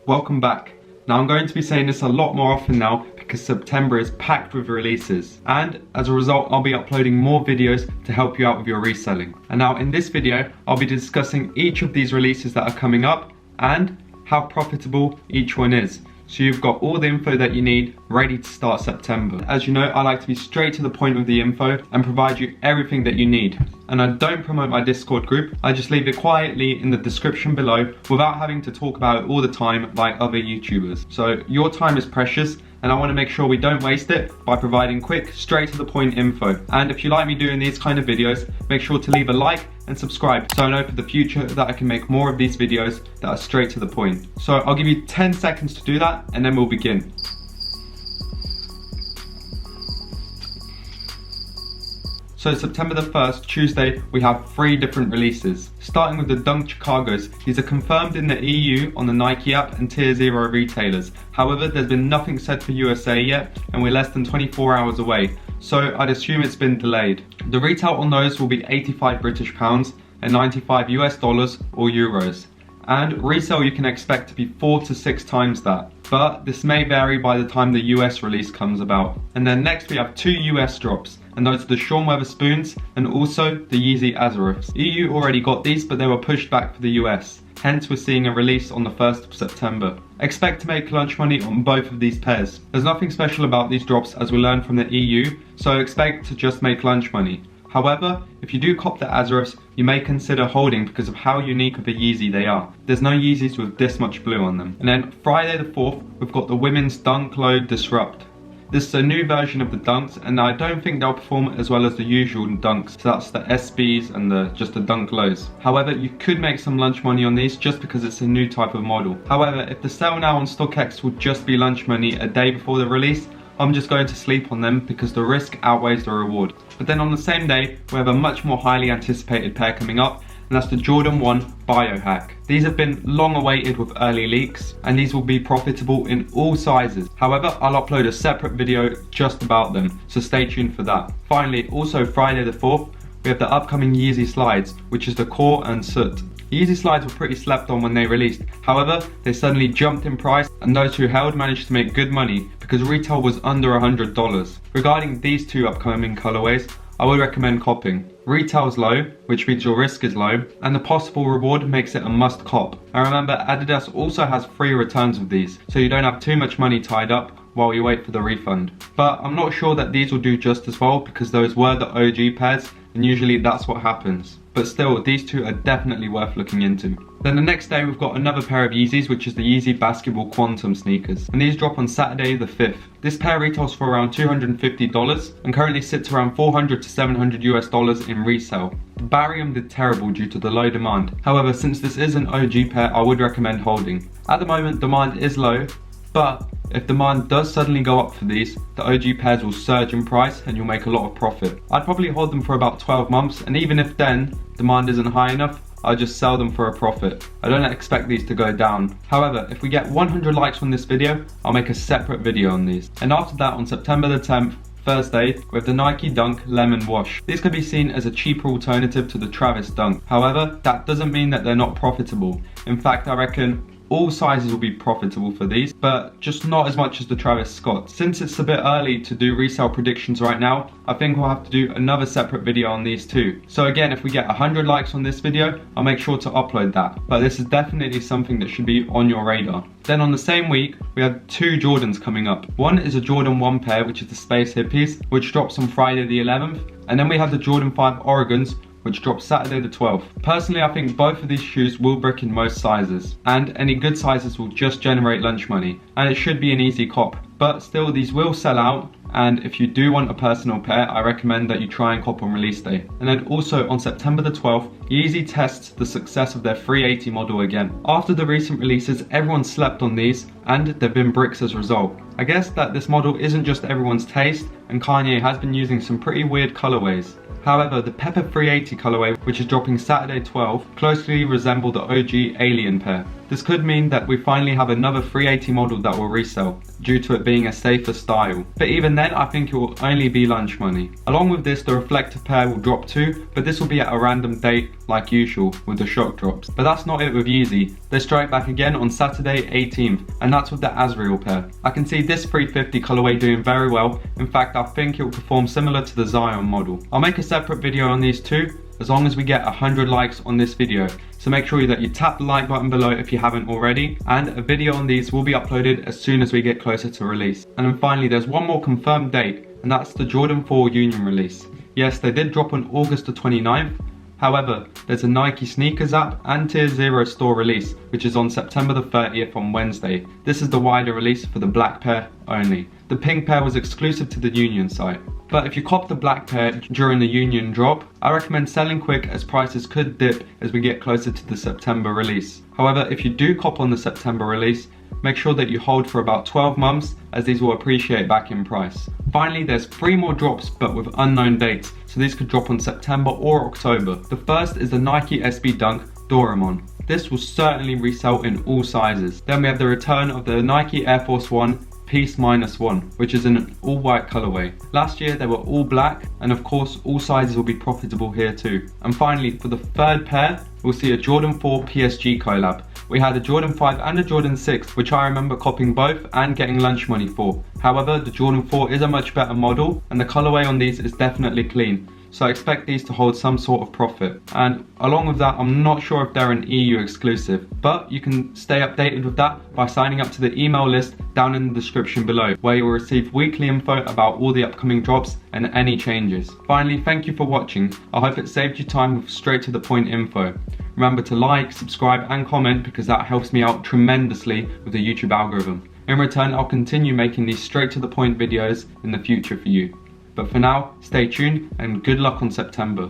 Welcome back. Now I'm going to be saying this a lot more often now because September is packed with releases, and as a result I'll be uploading more videos to help you out with your reselling. And now in this video I'll be discussing each of these releases that are coming up and how profitable each one is. So you've got all the info that you need ready to start September. As you know, I like to be straight to the point with the info and provide you everything that you need. And I don't promote my Discord group, I just leave it quietly in the description below without having to talk about it all the time like other YouTubers. So your time is precious and I want to make sure we don't waste it by providing quick, straight to the point info. And if you like me doing these kind of videos, make sure to leave a like and subscribe so I know for the future that I can make more of these videos that are straight to the point. So I'll give you 10 seconds to do that and then we'll begin. So September the 1st, Tuesday, we have 3 different releases. Starting with the Dunk Chicagos. These are confirmed in the EU on the Nike app and Tier 0 retailers. However, there's been nothing said for USA yet and we're less than 24 hours away. So I'd assume it's been delayed. The retail on those will be 85 British pounds and 95 US dollars or euros. And resale you can expect to be 4 to 6 times that. But this may vary by the time the US release comes about. And then next we have 2 US drops. And those are the Sean Weatherspoons and also the Yeezy Azareths. EU already got these but they were pushed back for the US. Hence we're seeing a release on the 1st of September. Expect to make lunch money on both of these pairs. There's nothing special about these drops as we learned from the EU, so expect to just make lunch money. However, if you do cop the Azareths, you may consider holding because of how unique of a Yeezy they are. There's no Yeezys with this much blue on them. And then Friday the 4th, we've got the women's Dunk Low Disrupt. This is a new version of the Dunks and I don't think they'll perform as well as the usual Dunks. So that's the SBs and just the Dunk Lows. However, you could make some lunch money on these just because it's a new type of model. However, if the sale now on StockX will just be lunch money a day before the release, I'm just going to sleep on them because the risk outweighs the reward. But then on the same day, we have a much more highly anticipated pair coming up, and that's the Jordan 1 Biohack. These have been long awaited with early leaks, and these will be profitable in all sizes. However, I'll upload a separate video just about them, so stay tuned for that. Finally, also Friday the 4th, we have the upcoming Yeezy Slides, which is the Core and Soot. Yeezy Slides were pretty slept on when they released, however, they suddenly jumped in price and those who held managed to make good money because retail was under $100. Regarding these 2 upcoming colorways, I would recommend copping. Retail's low, which means your risk is low, and the possible reward makes it a must cop. And remember, Adidas also has free returns of these, so you don't have too much money tied up while you wait for the refund. But I'm not sure that these will do just as well because those were the OG pairs, and usually that's what happens. But still, these 2 are definitely worth looking into. Then the next day we've got another pair of Yeezys, which is the Yeezy Basketball Quantum sneakers. And these drop on Saturday the 5th. This pair retails for around $250 and currently sits around $400 to $700 US in resale. The Barium did terrible due to the low demand. However, since this is an OG pair, I would recommend holding. At the moment, demand is low, but if demand does suddenly go up for these, the OG pairs will surge in price and you'll make a lot of profit. I'd probably hold them for about 12 months, and even if then demand isn't high enough, I'll just sell them for a profit. I don't expect these to go down. However, if we get 100 likes on this video, I'll make a separate video on these. And after that, on September the 10th, Thursday, with the Nike Dunk Lemon Wash. These can be seen as a cheaper alternative to the Travis Dunk. However, that doesn't mean that they're not profitable. In fact, I reckon all sizes will be profitable for these, but just not as much as the Travis Scott. Since it's a bit early to do resale predictions right now, I think we'll have to do another separate video on these 2. So again, if we get 100 likes on this video, I'll make sure to upload that. But this is definitely something that should be on your radar. Then on the same week, we have 2 Jordans coming up. One is a Jordan 1 pair, which is the Space Hippies, which drops on Friday the 11th. And then we have the Jordan 5 Oregons, which drops Saturday the 12th. Personally, I think both of these shoes will brick in most sizes, and any good sizes will just generate lunch money, and it should be an easy cop. But still, these will sell out, and if you do want a personal pair, I recommend that you try and cop on release day. And then also on September the 12th, Yeezy tests the success of their 380 model again. After the recent releases, everyone slept on these, and they've been bricks as a result. I guess that this model isn't just everyone's taste, and Kanye has been using some pretty weird colorways. However, the Pepper 380 colorway, which is dropping Saturday 12th, closely resemble the OG Alien pair. This could mean that we finally have another 380 model that will resell, due to it being a safer style. But even then, I think it will only be lunch money. Along with this, the reflective pair will drop too, but this will be at a random date like usual with the shock drops. But that's not it with Yeezy. They strike back again on Saturday 18th, and that's with the Azrael pair. I can see this 350 colorway doing very well. In fact, I think it will perform similar to the Zion model. I'll make a separate video on these two, as long as we get 100 likes on this video. So make sure that you tap the like button below if you haven't already, and a video on these will be uploaded as soon as we get closer to release. And then finally, there's one more confirmed date, and that's the Jordan 4 Union release. Yes, they did drop on August the 29th. However, there's a Nike sneakers app and Tier 0 store release, which is on September the 30th on Wednesday. This is the wider release for the black pair only. The pink pair was exclusive to the Union site. But if you cop the black pair during the Union drop, I recommend selling quick, as prices could dip as we get closer to the September release. However, if you do cop on the September release, make sure that you hold for about 12 months, as these will appreciate back in price. Finally, there's 3 more drops but with unknown dates, so these could drop on September or October. The first is the Nike SB Dunk Doraemon. This will certainly resell in all sizes. Then we have the return of the Nike Air Force 1 Peace -1, which is in an all white colorway. Last year they were all black, and of course all sizes will be profitable here too. And finally, for the third pair, we'll see a Jordan 4 PSG collab. We had a Jordan 5 and a Jordan 6, which I remember copying both and getting lunch money for. However, the Jordan 4 is a much better model, and the colorway on these is definitely clean. So I expect these to hold some sort of profit. And along with that, I'm not sure if they're an EU exclusive, but you can stay updated with that by signing up to the email list down in the description below, where you will receive weekly info about all the upcoming drops and any changes. Finally, thank you for watching. I hope it saved you time with straight to the point info. Remember to like, subscribe and comment, because that helps me out tremendously with the YouTube algorithm. In return, I'll continue making these straight to the point videos in the future for you. But for now, stay tuned and good luck on September.